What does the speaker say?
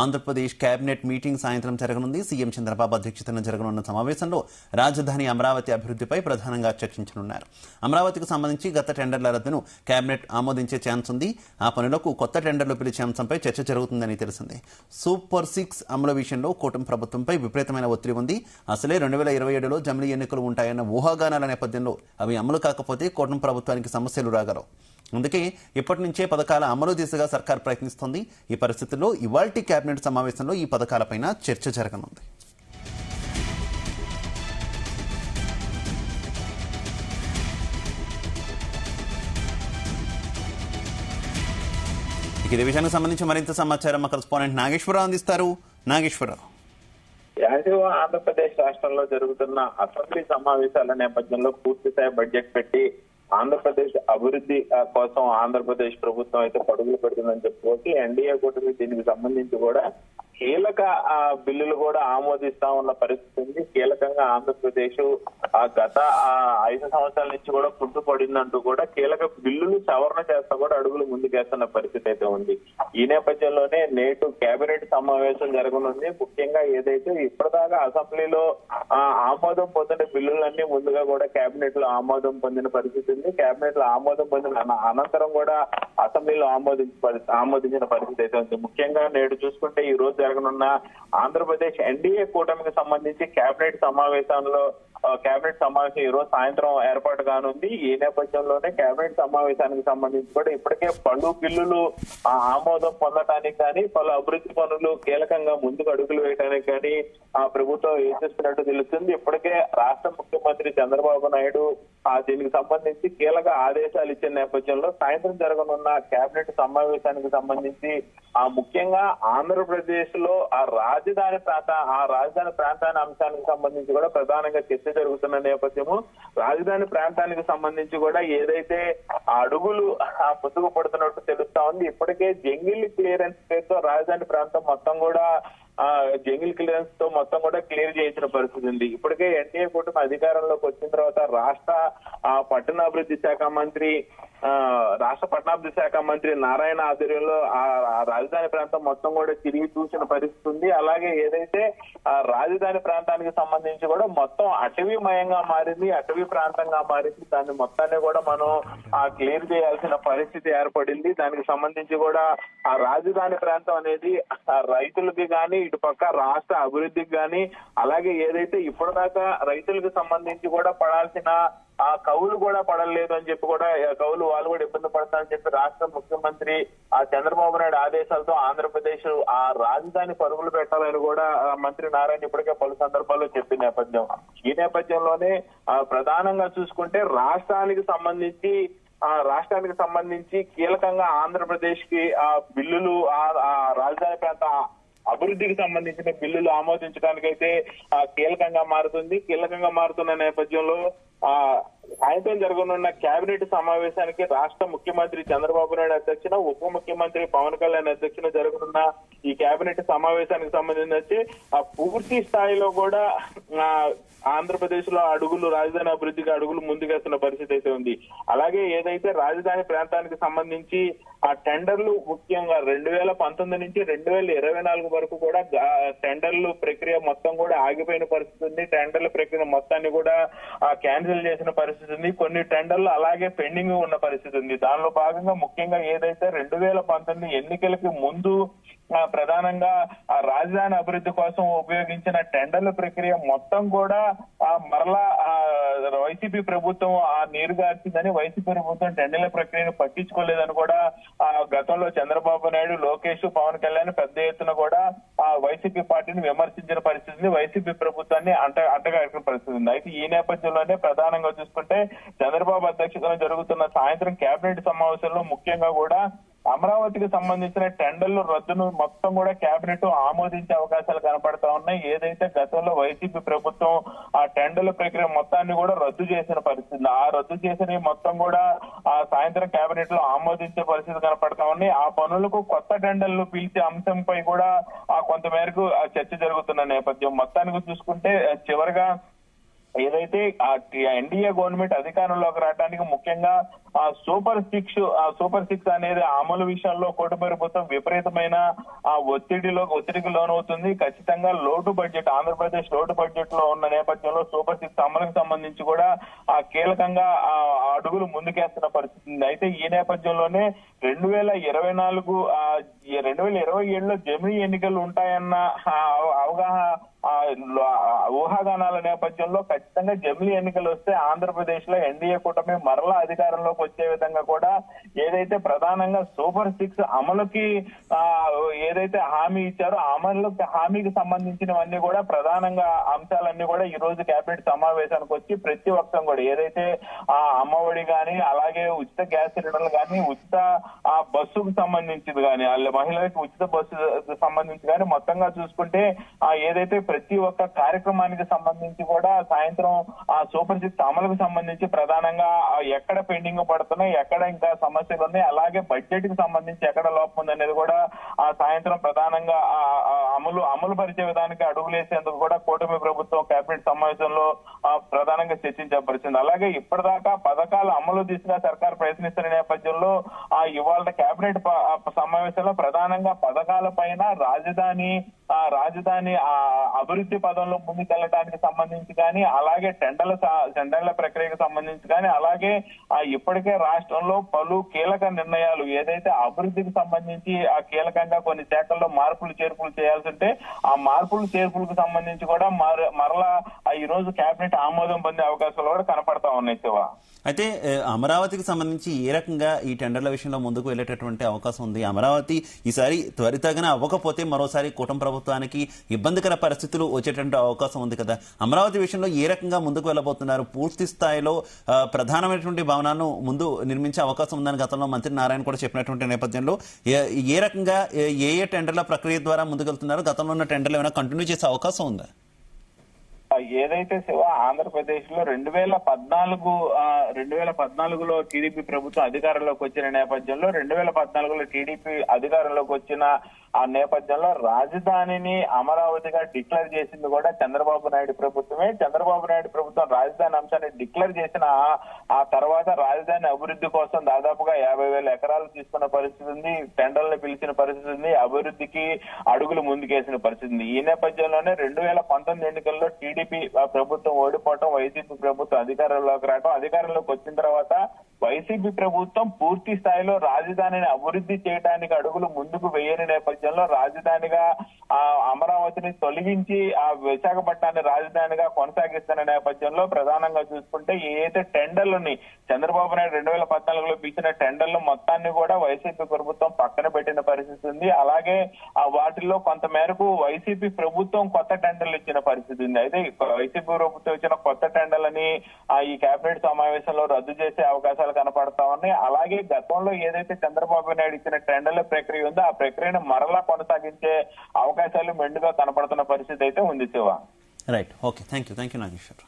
Andhra Pradesh cabinet meeting సాయంత్రం జరగనుంది. CM Chandrababu అధ్యక్షతన జరగనున్న సమావేశంలో రాజధాని అమరావతి అభివృద్ధిపై ప్రధానంగా చర్చించనున్నారు. అమరావతికి సంబంధించి గత టెండర్ల రద్దును కేబినెట్ ఆమోదించే ఛాన్స్ ఉంది. ఆ పనులకు కొత్త టెండర్లు పిలిచే అంశంపై చర్చ జరుగుతుందని తెలిసింది. సూపర్ 6 అమలు విషయంలో కూటమి ప్రభుత్వంపై విపరీతమైన ఒత్తిడి ఉంది. అసలే 2027లో జమిలీ ఎన్నికలు ఉంటాయన్న ఊహాగానాల నేపథ్యంలో అవి అమలు కాకపోతే కూటమి ప్రభుత్వానికి సమస్యలు రాగలవు. అందుకే ఇప్పటి నుంచే పథకాల అమలు దిశగా సర్కార్ ప్రయత్నిస్తోంది. ఈ పరిస్థితుల్లో ఇవాల్టి కేబినెట్ సమావేశంలో ఈ పథకాలపైన చర్చ జరగనుంది. ఇదే విషయానికి సంబంధించి మరింత సమాచారం మా కరెస్పాండెంట్ నాగేశ్వరరావు అందిస్తారు. నాగేశ్వరరావు, యాదవ ఆంధ్రప్రదేశ్ రాష్ట్రంలో జరుగుతున్న అసెంబ్లీ సమావేశాల నేపథ్యంలో పూర్తిస్థాయి బడ్జెట్ పెట్టి ఆంధ్రప్రదేశ్ అభివృద్ధి కోసం ఆంధ్రప్రదేశ్ ప్రభుత్వం అయితే పరుగులు పెడుతుందని చెప్పుకోవచ్చు. ఎన్డీఏ కూటమి దీనికి సంబంధించి కూడా కీలక బిల్లులు కూడా ఆమోదిస్తా ఉన్న పరిస్థితి ఉంది. కీలకంగా ఆంధ్రప్రదేశ్ గత 5 సంవత్సరాల నుంచి కూడా కుంటుపడిందంటూ కూడా కీలక బిల్లులు సవరణ చేస్తా కూడా అడుగులు ముందుకేస్తున్న పరిస్థితి అయితే ఉంది. ఈ నేపథ్యంలోనే నేటు కేబినెట్ సమావేశం జరగనుంది. ముఖ్యంగా ఏదైతే ఇప్పటిదాకా అసెంబ్లీలో ఆమోదం పొందిన బిల్లులన్నీ ముందుగా కూడా కేబినెట్ లో ఆమోదం పొందిన పరిస్థితి ఉంది. కేబినెట్ లో ఆమోదం పొందిన అనంతరం కూడా అసెంబ్లీలో ఆమోదించిన పరిస్థితి అయితే ఉంది. ముఖ్యంగా నేడు చూసుకుంటే ఈ రోజు జరగనున్న ఆంధ్రప్రదేశ్ ఎన్డీఏ కూటమికి సంబంధించి కేబినెట్ సమావేశం ఈ రోజు సాయంత్రం ఏర్పాటు కానుంది. ఈ నేపథ్యంలోనే కేబినెట్ సమావేశానికి సంబంధించి కూడా ఇప్పటికే పలు బిల్లులు ఆమోదం పొందటానికి కానీ పలు అభివృద్ధి పనులు కీలకంగా ముందుకు అడుగులు వేయడానికి కానీ ప్రభుత్వం యోచిస్తున్నట్టు తెలుస్తుంది. ఇప్పటికే రాష్ట్ర ముఖ్యమంత్రి చంద్రబాబు నాయుడు దీనికి సంబంధించి కీలక ఆదేశాలు ఇచ్చిన నేపథ్యంలో సాయంత్రం జరగనున్న కేబినెట్ సమావేశానికి సంబంధించి ముఖ్యంగా ఆంధ్రప్రదేశ్ లో రాజధాని ప్రాంతాన్ని అంశానికి సంబంధించి కూడా ప్రధానంగా చర్చ జరుగుతున్న నేపథ్యము. రాజధాని ప్రాంతానికి సంబంధించి కూడా ఏదైతే అడుగులు ముందుకు పడుతున్నట్టు తెలుస్తా ఉంది. ఇప్పటికే జంగిల్ క్లియరెన్స్ పేరుతో రాజధాని ప్రాంతం మొత్తం కూడా జంగిల్ క్లియరెన్స్ తో మొత్తం కూడా క్లియర్ చేయించిన పరిస్థితి ఉంది. ఇప్పటికే ఎన్డీఏ కూటమి అధికారంలోకి వచ్చిన తర్వాత రాష్ట్ర పట్టణాభివృద్ధి శాఖ మంత్రి నారాయణ ఆధ్వర్యంలో ఆ రాజధాని ప్రాంతం మొత్తం కూడా తిరిగి చూసిన పరిస్థితి ఉంది. అలాగే ఏదైతే రాజధాని ప్రాంతానికి సంబంధించి కూడా మొత్తం అటవీమయంగా మారింది, అటవీ ప్రాంతంగా మారింది. దాన్ని మొత్తాన్ని కూడా మనం క్లియర్ చేయాల్సిన పరిస్థితి ఏర్పడింది. దానికి సంబంధించి కూడా ఆ రాజధాని ప్రాంతం అనేది రైతులకి కానీ ఇటు పక్క రాష్ట్ర అభివృద్ధికి కానీ అలాగే ఏదైతే ఇప్పటిదాకా రైతులకు సంబంధించి కూడా పడాల్సిన కౌలు కూడా పడలేదు అని చెప్పి కూడా కౌలు వాళ్ళు కూడా ఇబ్బంది పడతారని చెప్పి రాష్ట్ర ముఖ్యమంత్రి చంద్రబాబు నాయుడు ఆదేశాలతో ఆంధ్రప్రదేశ్ ఆ రాజధాని పరుగులు పెట్టాలని కూడా మంత్రి నారాయణ ఇప్పటికే పలు సందర్భాల్లో చెప్పిన నేపథ్యం. ఈ నేపథ్యంలోనే ప్రధానంగా చూసుకుంటే రాష్ట్రానికి సంబంధించి కీలకంగా ఆంధ్రప్రదేశ్ కి బిల్లులు రాజధాని ప్రాంత అభివృద్ధికి సంబంధించిన బిల్లులు ఆమోదించడానికైతే కీలకంగా మారుతున్న నేపథ్యంలో సాయంత్రం జరగనున్న కేబినెట్ సమావేశానికి రాష్ట్ర ముఖ్యమంత్రి చంద్రబాబు నాయుడు అధ్యక్షన, ఉప ముఖ్యమంత్రి పవన్ కళ్యాణ్ అధ్యక్షన జరగనున్న ఈ కేబినెట్ సమావేశానికి సంబంధించి పూర్తి స్థాయిలో కూడా ఆంధ్రప్రదేశ్ లో రాజధాని అభివృద్ధికి అడుగులు ముందుకేస్తున్న పరిస్థితి అయితే ఉంది. అలాగే ఏదైతే రాజధాని ప్రాంతానికి సంబంధించి ఆ టెండర్లు ముఖ్యంగా 2019 నుంచి 2024 వరకు కూడా టెండర్లు ప్రక్రియ మొత్తం కూడా ఆగిపోయిన పరిస్థితి ఉంది. టెండర్ల ప్రక్రియ మొత్తాన్ని కూడా క్యాన్సిల్ చేసిన పరిస్థితి ఉంది. కొన్ని టెండర్లు అలాగే పెండింగ్ ఉన్న పరిస్థితి ఉంది. దానిలో భాగంగా ముఖ్యంగా ఏదైతే 2019 ఎన్నికలకి ముందు ప్రధానంగా రాజధాని అభివృద్ధి కోసం ఉపయోగించిన టెండర్ల ప్రక్రియ మొత్తం కూడా మరలా వైసీపీ ప్రభుత్వం నీరుగార్చిందని, వైసీపీ ప్రభుత్వం టెండర్ల ప్రక్రియను పట్టించుకోలేదని కూడా గతంలో చంద్రబాబు నాయుడు, లోకేష్, పవన్ కళ్యాణ్ పెద్ద ఎత్తున కూడా వైసీపీ పార్టీని విమర్శించిన పరిస్థితి ఉంది. వైసీపీ ప్రభుత్వాన్ని అంటగాడిన పరిస్థితి ఉంది. అయితే ఈ నేపథ్యంలోనే ప్రధానంగా చూసుకుంటే చంద్రబాబు అధ్యక్షతన జరుగుతున్న సాయంత్రం కేబినెట్ సమావేశంలో ముఖ్యంగా కూడా అమరావతికి సంబంధించిన టెండర్లు రద్దును మొత్తం కూడా కేబినెట్ ఆమోదించే అవకాశాలు కనపడతా ఉన్నాయి. ఏదైతే గతంలో వైసీపీ ప్రభుత్వం ఆ టెండర్ల ప్రక్రియ మొత్తాన్ని కూడా రద్దు చేసిన పరిస్థితి, ఆ రద్దు చేసిన మొత్తం కూడా సాయంత్రం కేబినెట్ లో ఆమోదించే పరిస్థితి కనపడతా ఉన్నాయి. ఆ పనులకు కొత్త టెండర్లు పిలిచే అంశంపై కూడా కొంతమేరకు చర్చ జరుగుతున్న నేపథ్యం. మొత్తానికి చూసుకుంటే చివరిగా ఏదైతే ఎన్డీఏ గవర్నమెంట్ అధికారంలోకి రావడానికి ముఖ్యంగా సూపర్ సిక్స్ అనేది అమలు విషయంలో కూటమి ప్రభుత్వం విపరీతమైన ఒత్తిడికి లోనవుతుంది. ఖచ్చితంగా ఆంధ్రప్రదేశ్ లోటు బడ్జెట్ లో ఉన్న నేపథ్యంలో సూపర్ సిక్స్ అమలుకు సంబంధించి కూడా కీలకంగా అడుగులు ముందుకేస్తున్న పరిస్థితి ఉంది. అయితే ఈ నేపథ్యంలోనే 2027లో జమిలీ ఎన్నికలు ఉంటాయన్న ఊహాగానాల నేపథ్యంలో ఖచ్చితంగా జమిలీ ఎన్నికలు వస్తే ఆంధ్రప్రదేశ్ లో ఎన్డీఏ కూటమి మరలా అధికారంలోకి వచ్చే విధంగా కూడా ఏదైతే ప్రధానంగా సూపర్ సిక్స్ అమలుకి ఏదైతే హామీ ఇచ్చారో హామీకి సంబంధించినవన్నీ కూడా ప్రధానంగా అంశాలన్నీ కూడా ఈ రోజు కేబినెట్ సమావేశానికి వచ్చి ప్రతి ఒక్కరం కూడా ఏదైతే అమ్మఒడి గాని, అలాగే ఉచిత గ్యాస్ సిలిండర్లు గాని, ఉచిత బస్సుకు సంబంధించింది కానీ, మహిళలకు ఉచిత బస్సు సంబంధించి కానీ మొత్తంగా చూసుకుంటే ఏదైతే ప్రతి ఒక్క కార్యక్రమానికి సంబంధించి కూడా సాయంత్రం సూపర్ సిక్స్ అమలుకు సంబంధించి ప్రధానంగా ఎక్కడ పెండింగ్ పడుతున్నాయి, ఎక్కడ ఇంకా సమస్యలు ఉన్నాయి, అలాగే బడ్జెట్ కి సంబంధించి ఎక్కడ లోపం ఉంది అనేది కూడా సాయంత్రం ప్రధానంగా అమలు పరిచే విధానికి అడుగులేసేందుకు కూడా కూటమి ప్రభుత్వం కేబినెట్ సమావేశంలో ప్రధానంగా చర్చించబడుతుంది. అలాగే ఇప్పటిదాకా పథకాల అమలు దిశగా సర్కార్ ప్రయత్నిస్తున్న నేపథ్యంలో ఇవాళ కేబినెట్ సమావేశంలో ప్రధానంగా పథకాల పైన రాజధాని అభివృద్ధి పదంలో ముందుకెళ్లడానికి సంబంధించి కానీ, అలాగే టెండర్ల ప్రక్రియకు సంబంధించి కానీ, అలాగే ఇప్పటికే రాష్ట్రంలో పలు కీలక నిర్ణయాలు ఏదైతే అభివృద్ధికి సంబంధించి కీలకంగా కొన్ని శాఖల్లో మార్పులు చేర్పులు చేయాల్సి ఉంటే ఆ మార్పులు చేర్పులకు సంబంధించి కూడా మరలా ఈ రోజు కేబినెట్ ఆమోదం పొందే అవకాశాలు కూడా కనపడతా ఉన్నాయి. శివ, అయితే అమరావతికి సంబంధించి ఏ రకంగా ఈ టెండర్ల విషయంలో ముందుకు వెళ్లేటటువంటి అవకాశం ఉంది? అమరావతి ఈసారి త్వరితగా అవ్వకపోతే మరోసారి కూటమి ప్రభుత్వానికి ఇబ్బందికర పరిస్థితులు వచ్చేటువంటి అవకాశం ఉంది కదా. అమరావతి విషయంలో ఏ రకంగా ముందుకు వెళ్ళబోతున్నారు? పూర్తి స్థాయిలో ప్రధానమైనటువంటి భవనాలను ముందు నిర్మించే అవకాశం ఉందని గతంలో మంత్రి నారాయణ కూడా చెప్పినటువంటి నేపథ్యంలో ఏ రకంగా ఏ టెండర్ల ప్రక్రియ ద్వారా ముందుకెళ్తున్నారు? గతంలో ఉన్న టెండర్లు ఏమైనా కంటిన్యూ చేసే అవకాశం ఉందా? ఏదైతే శివ ఆంధ్రప్రదేశ్ లో 2014లో టీడీపీ ప్రభుత్వం అధికారంలోకి వచ్చిన నేపథ్యంలో 2014లో టీడీపీ అధికారంలోకి వచ్చిన ఆ నేపథ్యంలో రాజధానిని అమరావతిగా డిక్లేర్ చేసింది కూడా చంద్రబాబు నాయుడు ప్రభుత్వమే. చంద్రబాబు నాయుడు ప్రభుత్వం రాజధాని అంశాన్ని డిక్లేర్ చేసిన ఆ తర్వాత రాజధాని అభివృద్ధి కోసం దాదాపుగా 50,000 ఎకరాలు తీసుకున్న పరిస్థితి ఉంది, టెండర్లు పిలిచిన పరిస్థితి ఉంది, అభివృద్ధికి అడుగులు ముందుకేసిన పరిస్థితి ఉంది. ఈ నేపథ్యంలోనే 2019 ఎన్నికల్లో టీడీపీ ప్రభుత్వం ఓడిపోవటం, వైసీపీ ప్రభుత్వం అధికారంలోకి రావడం, అధికారంలోకి వచ్చిన తర్వాత వైసీపీ ప్రభుత్వం పూర్తి స్థాయిలో రాజధానిని అభివృద్ధి చేయడానికి అడుగులు ముందుకు వేయని నేపథ్యంలో రాజధానిగా అమరావతిని తొలగించి విశాఖపట్నాన్ని రాజధానిగా కొనసాగిస్తున్న నేపథ్యంలో ప్రధానంగా చూసుకుంటే ఏదైతే టెండర్లని చంద్రబాబు నాయుడు 2014లో పిలిచిన టెండర్లు మొత్తాన్ని కూడా వైసీపీ ప్రభుత్వం పక్కన పెట్టిన పరిస్థితి ఉంది. అలాగే వాటిల్లో కొంత మేరకు వైసీపీ ప్రభుత్వం కొత్త టెండర్లు ఇచ్చిన పరిస్థితి ఉంది. అయితే వైసీపీ ప్రభుత్వం ఇచ్చిన కొత్త టెండర్లని ఈ కేబినెట్ సమావేశంలో రద్దు చేసే అవకాశాలు కనపడతా ఉన్నాయి. అలాగే గతంలో ఏదైతే చంద్రబాబు నాయుడు ఇచ్చిన టెండర్ల ప్రక్రియ ఉందో ఆ ప్రక్రియను మరలా కొనసాగించే అవకాశాలు మెండుగా కనపడుతున్న పరిస్థితి అయితే ఉంది. Shiva, right, okay, thank you Nageshwar.